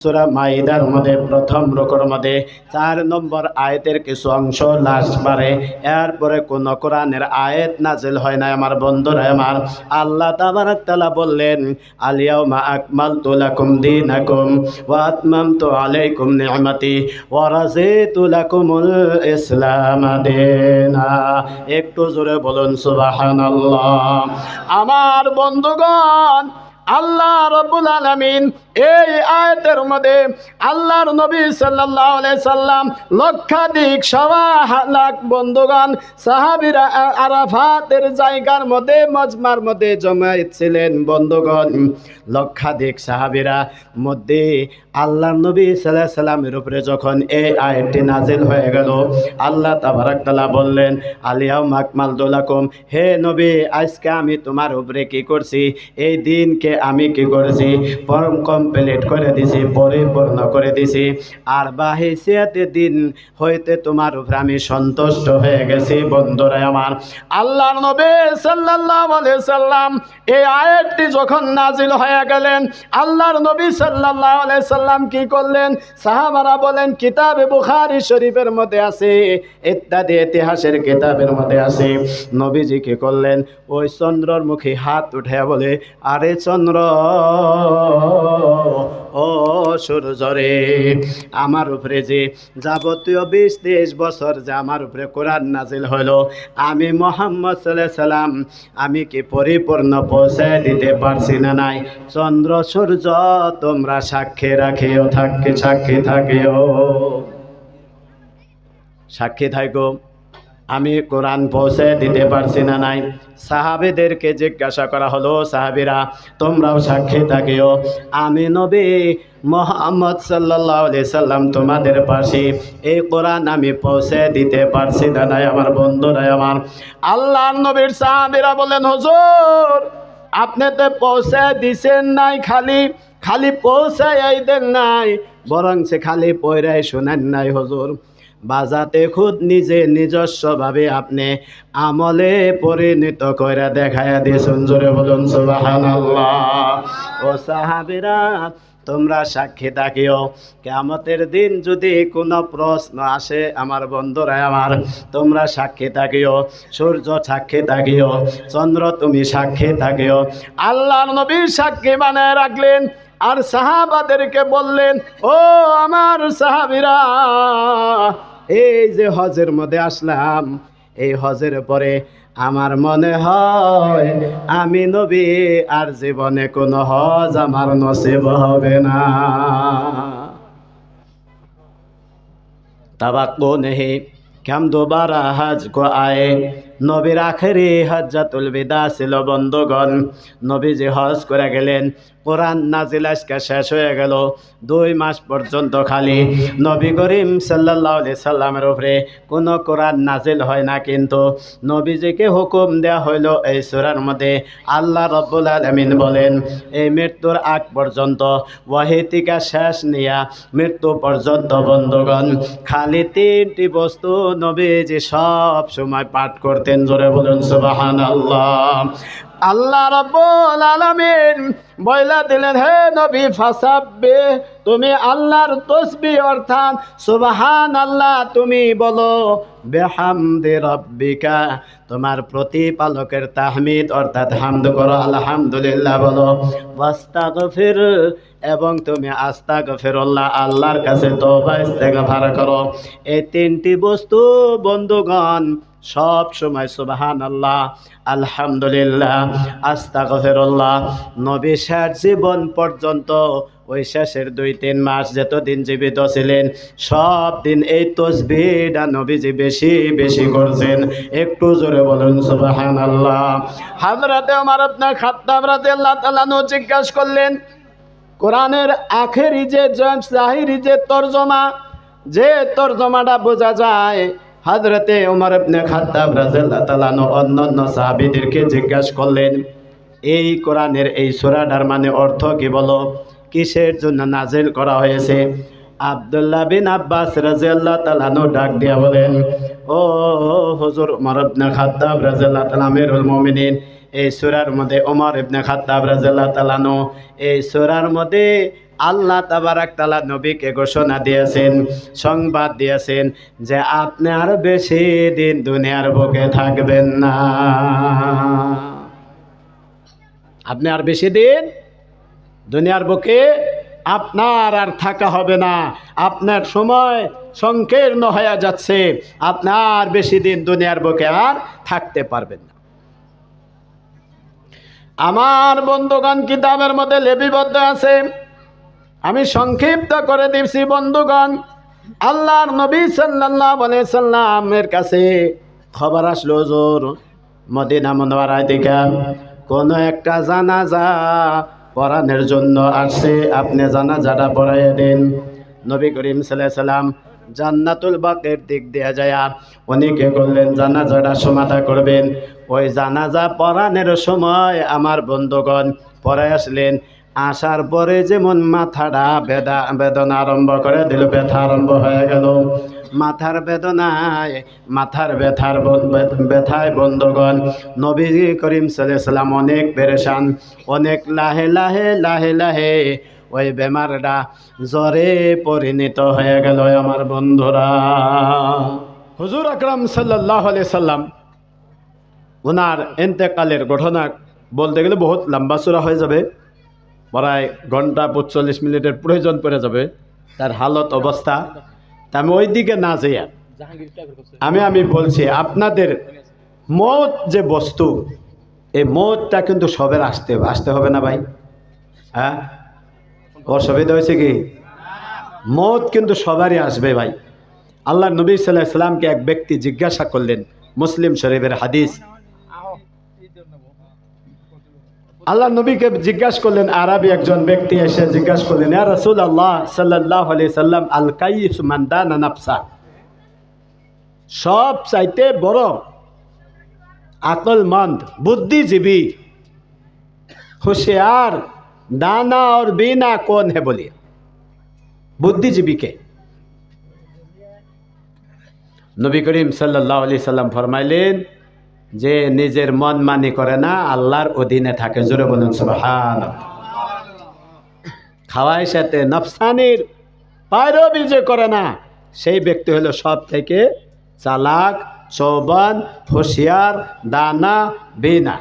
সূরা মাইদার মধ্যে প্রথম রুকুর মধ্যে 4 নম্বর আয়াতের কিছু অংশ লাস্ট বারে, এরপরে কোন কোরআনের আয়াত নাজিল হয় না। আমার বন্ধুরা আমার, আল্লাহ তাবারাক তাআলা বললেন, আল-ইয়াউমা আকমালতু লাকুম দীনাকুম ওয়া আতমামতু আলাইকুম নি'মাতি ওয়া রাযীতু লাকুমুল ইসলাম দীনা। একটু জোরে বলুন সুবহানাল্লাহ। আমার বন্ধুগণ, আল্লাহ রাব্বুল আলামিন এই আয়াতের মধ্যে আল্লাহর নবী সাল্লাল্লাহু আলাইহি সাল্লাম লক্ষাধিক সওয়া লাখ বন্ধুগণ সাহাবীরা আরাফাতের জায়গার মধ্যে মজমার মধ্যে জমায়েত ছিলেন। বন্ধুগণ, লক্ষাধিক সাহাবীরা মধ্যে আল্লাহর নবী সাল্লাল্লাহু আলাইহি সাল্লামের উপরে যখন এই আয়াতটি নাজিল হয়ে গেল, আল্লাহ তাবারাক তাআলা বললেন, আল-ইয়াউমা আকমালতু লাকুম, হে নবী, আজকে আমি তোমার উপরে কি করছি, এই দিনকে আমি কি করেছি, পরম কমপ্লিট করে দিছি, পরিপূর্ণ করে দিছি। আর বাহিসিয়াতে দিন হইতে তোমার উপরে আমি সন্তুষ্ট হয়ে গেছি। বন্ধুরা আমার, আল্লাহর নবী সাল্লাল্লাহু আলাইহি সাল্লাম এই আয়াতটি যখন নাজিল হয়ে গেলেন, আল্লাহর নবী সাল্লাল্লাহু আলাইহি সাল্লাম কি করলেন? সাহাবারা বলেন, কিতাবে বুখারী শরীফের মধ্যে আছে, ইত্যাদি ইতিহাসের কিতাবের মধ্যে আছে, নবীজি কি করলেন? ওই চন্দ্রর মুখে হাত উঠে বলে, আরে চন্দ্র, ও সূর্য রে, আমার উপরে যে যাবতীয় 20-23 বছর যে আমার উপরে কোরআন নাজিল হলো, আমি মুহাম্মদ সাল্লাল্লাহু আলাইহি সাল্লাম আমি কি পরিপূর্ণ পৌঁছে দিতে পারছি না নাই? চন্দ্র সূর্য তোমরা সাক্ষী রাখিও, সাক্ষী থাকিও, সাক্ষী থাকো, আমি কোরআন পৌঁছে দিতে পারছি না নাই। সাহাবীদেরকে জিজ্ঞাসা করা হলো, সাহাবীরা তোমরাও সাক্ষী থাকিও, আমি নবী মুহাম্মদ সাল্লাল্লাহু আলাইহি সাল্লাম তোমাদের পাশে এই কোরআন আমি পৌঁছে দিতে পারছি না নাই। আমার বন্ধুরা আমার, আল্লাহর নবীর সাহাবীরা বলেন, হুজুর, আপনি তো পৌঁছে দিছেন নাই, খালি পৌঁছাই দেন নাই, বরং সে খালি পয়রাই শোনেন নাই হুজুর, বাজাতে খুদ নিজে নিজস্বভাবে আপনি আমলে পরিণত করে দেখায়া দিয়েছেন। জোরে বলুন সুবহানাল্লাহ। ও সাহাবীরা, তোমরা সাক্ষী থাকিও, কিয়ামতের দিন যদি কোনো প্রশ্ন আসে, আমার বন্ধুরা আমার, তোমরা সাক্ষী থাকিও, সূর্য সাক্ষী থাকিও, চন্দ্র তুমি সাক্ষী থাকিও। আল্লাহর নবী সাক্ষী বানায় রাখলেন, আর সাহাবাদেরকে বললেন, ও আমার সাহাবীরা, এই যে হজের মধ্যে আসলাম, এই হজের পরে আমার মনে হয় আমি নবী আর জীবনে কোনো হজ আমার নসিব হবে না। तवक्को नहीं कि हम दोबारा हज को आए। নবীর আখেরি হজ্জাতুল বিদা ছিল। বন্ধুগণ, নবী যে হজ করে গেলেন, কোরআন নাজিল আজকে শেষ হয়ে গেল, 2 মাস পর্যন্ত খালি নবী করিম সাল্লাল্লাহু আলাইহি সাল্লামের উপরে কোনো কোরআন নাজিল হয় না। কিন্তু নবীজিকে হুকুম দেওয়া হইল এই সূরার মধ্যে, আল্লাহ রাব্বুল আলামিন বলেন, এই মৃত্যুর আগ পর্যন্ত ওয়াহি থেকে শেষ নিয়া মৃত্যু পর্যন্ত বন্ধুগণ খালি 3টি বস্তু নবীজি সব সময় পাঠ করতেন। জোরে বলুন সুবহানাল্লাহ। আল্লাহ রাব্বুল আলামিন বইলা দিলেন, হে নবী, ফাসাব্বিহ, তুমি আল্লাহর তাসবিহ অর্থাৎ সুবহানাল্লাহ তুমি বলো, বিহামদি রাব্বিকা, তোমার প্রতিপালকের তাহমিদ অর্থাৎ হামদ করো, আলহামদুলিল্লাহ বলো, ওয়াস্তাগফির, এবং তুমি আস্তাগফিরুল্লাহ, আল্লাহর কাছে তওবা ইস্তেগফার করো। এই 3টি বস্তু বন্ধুগণ সব সময় সুবহানাল্লাহ, আলহামদুলিল্লাহ, আস্তাগফিরুল্লাহ নবী শেষ জীবন পর্যন্ত, ওই শেষের 2-3 মাস যতদিন জীবিত ছিলেন, সব দিন এই তাসবিহটা নবীজি বেশি বেশি করছেন। একটু জোরে বলুন সুবহানাল্লাহ। হযরতে ওমর ইবনে খাত্তাব রাদিয়াল্লাহু তাআলা জিজ্ঞাসা করলেন, কোরআনের আখেরি যে জাহিরি যে তরজমাটা বোঝা যায়, হযরতে ওমর ইবনে খাত্তাব রাদিয়াল্লাহু তাআলা অন্যান্য সাহাবীদেরকে জিজ্ঞাসা করলেন, এই কোরআনের এই সূরাটার মানে অর্থ কি বলো, কিসের জন্য নাজিল করা হয়েছে? আব্দুল্লাহ বিন আব্বাস রাদিয়াল্লাহু তাআলা ডাক দিয়া বলেন, ও হুজুর ওমর ইবনে খাত্তাব রাদিয়াল্লাহু তাআলা আমিরুল মুমিনিন, এই সূরার মধ্যে ওমর ইবনে খাত্তাব রাদিয়াল্লাহু তাআলা এই সূরার মধ্যে আল্লাহ তাবারাক তাআলা নবীকে ঘোষণা দিয়েছেন, সংবাদ দিয়েছেন যে আপনি আর বেশি দিন দুনিয়ার বুকে থাকবেন না। আপনি আর বেশি দিন দুনিয়ার বুকে আপনার আর থাকা হবে না। আপনার সময় সংকীর্ণ হয়ে যাচ্ছে, আপনার বেশি দিন দুনিয়ার বুকে আর থাকতে পারবেন না। আমার বন্ধুগণ, কিতাবের মধ্যে লিপিবদ্ধ আছে, আমি সংক্ষিপ্ত করে দিচ্ছি বন্ধুগণ। আল্লাহর নবী সাল্লাল্লাহু আলাইহি সাল্লামের কাছে খবর আসলো, হুজুর মদিনা মুনাওয়ারায় থেকে কোন একটা জানাজা পড়ানোর জন্য আসছে, আপনি জানাজাটা পড়াইয়া দিন। নবী করিম সাল্লাল্লাহু আলাইহি সাল্লাম জান্নাতুল বাকের দিক দিয়ে যায় উনিকে করলেন জানাজাটা সমাধা করবেন। ওই জানাজা পড়ানোর সময় আমার বন্ধুগণ পড়ে আসলেন। আসার পরে যেমন মাথাটা বেদনা আরম্ভ করে দিল, ব্যথা আরম্ভ হয়ে গেল। মাথার বেদনায়, মাথার ব্যথায় বন্ধুগণ নবী করিম সাল্লাল্লাহু আলাইহি সাল্লাম অনেক পেরেশান। অনেক লাহে লাহে লাহে লাহে ওই বেমারটা জ্বরে পরিণত হয়ে গেল। আমার বন্ধুরা, হুজুর আকরাম সাল্লাল্লাহু আলাইহি সাল্লাম ওনার ইন্তেকালের ঘটনা বলতে গেলে বহুত লম্বা চূড়া হয়ে যাবে, প্রায় ঘন্টা 45 মিনিটের প্রয়োজন পড়ে যাবে তার হালত অবস্থা। তা আমি ওই দিকে না যাই, আমি বলছি আপনাদের মৌত যে বস্তু, এই মৌতটা কিন্তু সবের আসতে হবে না ভাই। হ্যাঁ, অসুবিধা হয়েছে কি? মৌত কিন্তু সবারই আসবে ভাই। আল্লাহ নবী সাল্লাল্লাহু আলাইহি সাল্লামকে এক ব্যক্তি জিজ্ঞাসা করলেন, মুসলিম শরীফের হাদিস। আল্লাহ নবীকে জিজ্ঞাসা করলেন, আরবি একজন ব্যক্তি এসে জিজ্ঞাসা করলেন, ইয়া রাসূলুল্লাহ সাল্লাল্লাহু আলাইহি সাল্লাম, আল কাইয়িস মান দানা নাফসা, সব চাইতে বড় আকলমন্দ বুদ্ধিজীবী होशियार दाना और बीना कौन है? बोलिए, बुद्धिजीवी के? नबी करीम सल्लल्लाहु अलैहि वसल्लम फरमाइलेन जे निजेर मन मानी करे ना, आल्लाहर अधीने थाके। जोरे बोलेन सुबहानाल्लाह। खावाय साथे नफसानिर पैरवी जे करे ना, সেই ব্যক্তি হলো সব থেকে চালাক, চৌবান, হোশিয়ার, দানা, বিনা,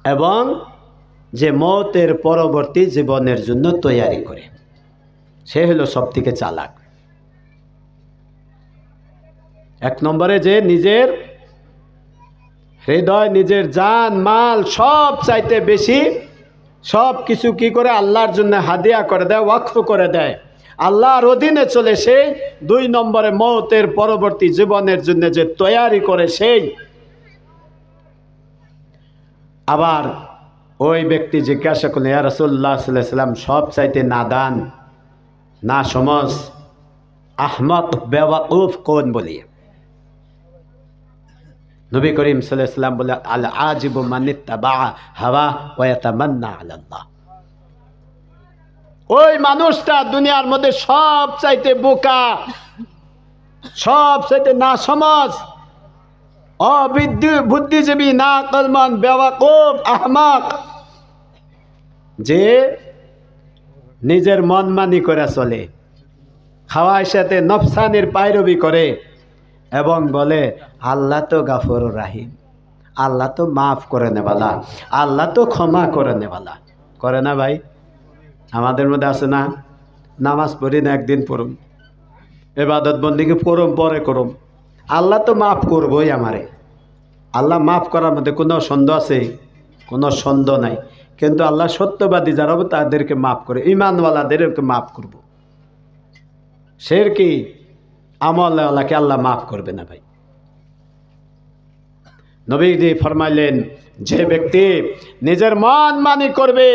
এবং যে মৌতের পরবর্তী জীবনের জন্য তৈয়ারি করে, সে হলো সব থেকে চালাক। এক নম্বরে যে নিজের হৃদয়, নিজের জান মাল সব চাইতে বেশি সব কিছু কি করে আল্লাহর জন্য হাদিয়া করে দেয়, ওয়াকফ করে দেয়, আল্লাহর অধীনে চলে, সেই দুই নম্বরে মৌতের পরবর্তী জীবনের জন্য যে তৈয়ারি করে সেই। আবার ওই ব্যক্তি জিজ্ঞাসা করলেন, ইয়া রাসূলুল্লাহ সাল্লাল্লাহু আলাইহি ওয়াসাল্লাম, সব চাইতে নাদান, না সমঝ, আহমক, বেওয়াকুফ কোন? বলিয়ে নবী করিম সাল্লাল্লাহু আলাইহি ওয়াসাল্লাম বলে, আল আজিবু মান ইত্তাবা হাওয়া ওয়া ইয়াতামান্না আলাল্লাহ। ওই মানুষটা দুনিয়ার মধ্যে সব চাইতে বোকা, সব চাইতে না সমঝ, বুদ্ধিজীবী, না আকলমন্দ, বেওয়াকুফ, আহমক, যে নিজের মন মানি করে চলে, খাওয়ার সাথে নফসানির পায়রবি করে, এবং বলে আল্লাহ তো গাফুর রাহিম, আল্লাহ তো মাফ করে নেওয়ালা, আল্লাহ তো ক্ষমা করে নেওয়ালা। করে না ভাই? আমাদের মধ্যে আছে না? নামাজ পড়ি না, একদিন পড়ুম, ইবাদত বন্দেগী করুম, পরে করুম, আল্লাহ তো মাফ করবই আমারে। আল্লাহ মাফ করার মধ্যে কোনো সন্দেহ আছে? কোনো সন্দেহ নাই। কিন্তু আল্লাহ সত্যবাদী যারা হবে তাদেরকে মাফ করে, ইমানওয়ালাদেরকে মাফ করব। শিরকি আমলওয়ালাকে আল্লাহ মাফ করবে না ভাই। নবীজি ফরমাইলেন, যে ব্যক্তি নিজের মন মানি করবে,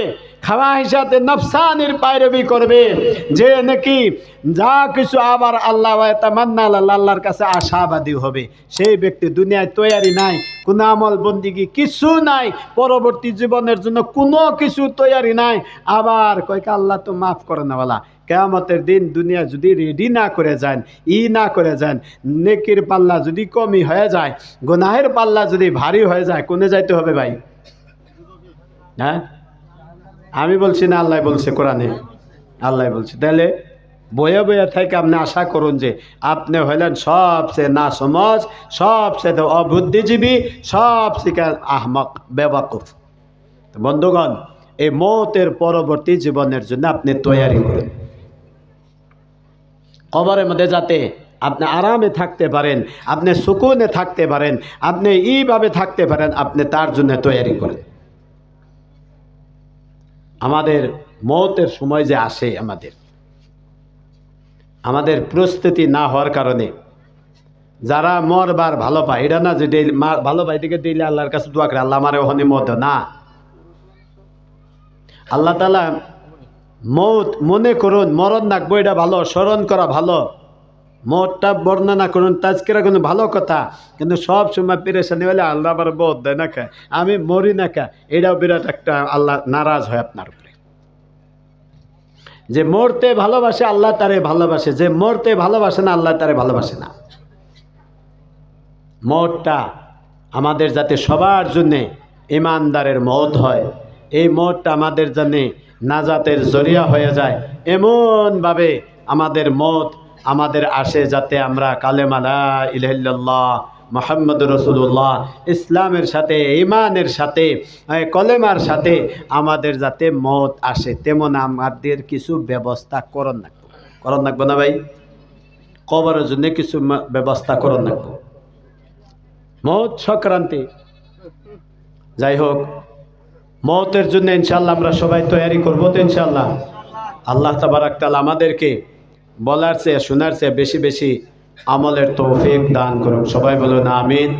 খাওয়াহিসাতে নফসানির পায়রবি করবে, যে নাকি যা কিছু আবার আল্লাহ তামান্না আল্লাহর কাছে আশাবাদী হবে, সেই ব্যক্তি দুনিয়ায় তৈয়ারি নাই, কোনো আমল বন্দিগি কিছু নাই, পরবর্তী জীবনের জন্য কোনো কিছু তৈয়ারি নাই। আবার কয়েক আল্লাহ তো মাফ করে নেওয়ালা। কিয়ামতের দিন দুনিয়া যদি রেডি না করে যান, না করে যান, নেকির পাল্লা যদি কমই হয়ে যায়, গুনাহের পাল্লা যদি ভারী হয়ে যায়, কোনে যাইতে হবে ভাই? হ্যাঁ, আমি বলছি না, আল্লাহ বলছে কোরআনে, আল্লাহ বলছে। তাহলে বয়ে বয়ে থেকে আপনি আশা করুন যে আপনি হইলেন সবচেয়ে না সমাজ, সবচেয়ে অবুদ্ধিজীবী, সবচেয়ে আহমক বেওয়াকুফ। বন্ধুগণ, এই মৌতের পরবর্তী জীবনের জন্য আপনি তৈয়ারি করেন, কবরের মধ্যে যাতে আপনি আরামে থাকতে পারেন, আপনি সুকুনে থাকতে পারেন, আপনি এইভাবে থাকতে পারেন, আপনি তার জন্য তৈয়ারি করেন। আমাদের মৌতের সময় যে আসে, আমাদের প্রস্তুতি না হওয়ার কারণে যারা মরবার ভালো পায়, এটা না যে ভালো পাই থেকে দিলে আল্লাহর কাছে দোয়া করে আল্লাহ আমারে ওখানে মত না। আল্লাহ তাআলা মৌত মনে করুন, মরণ রাখবো, এটা ভালো, স্মরণ করা ভালো, মতটা বর্ণনা করুন, তাজকিরা কোনো ভালো কথা, কিন্তু সব সময় পেরেশানি হলে আল্লাহ আবার বোধ দেয় না, খায় আমি মরি না খা, এটাও বিরাট একটা আল্লাহ নারাজ হয় আপনার উপরে। যে মরতে ভালোবাসে আল্লাহ তারে ভালোবাসে, যে মরতে ভালোবাসে না আল্লাহ তারে ভালোবাসে না। মওতটা আমাদের যাতে সবার জন্যে ইমানদারের মওত হয়, এই মওতটা আমাদের জন্য নাজাতের জরিয়া হয়ে যায়, এমনভাবে আমাদের মওত আমাদের আসে যাতে আমরা কালেমা লা ইলাহা ইল্লাল্লাহ মুহাম্মাদুর রাসূলুল্লাহ ইসলামের সাথে, ইমানের সাথে, কলেমার সাথে আমাদের যাতে মওত আসে, তেমন আমাদের কিছু ব্যবস্থা করণ লাগবে না ভাই? কবরের জন্য কিছু ব্যবস্থা করণ লাগবে। মওত সংক্রান্তি, যাই হোক, মওতের জন্য ইনশাআল্লাহ আমরা সবাই তৈয়ারি করবো তো ইনশাআল্লাহ। আল্লাহ তাবারাক তাআলা আমাদেরকে বলার চেয়ে শোনার চেয়ে বেশি বেশি আমলের তৌফিক দান করুন। সবাই বলুন আমিন।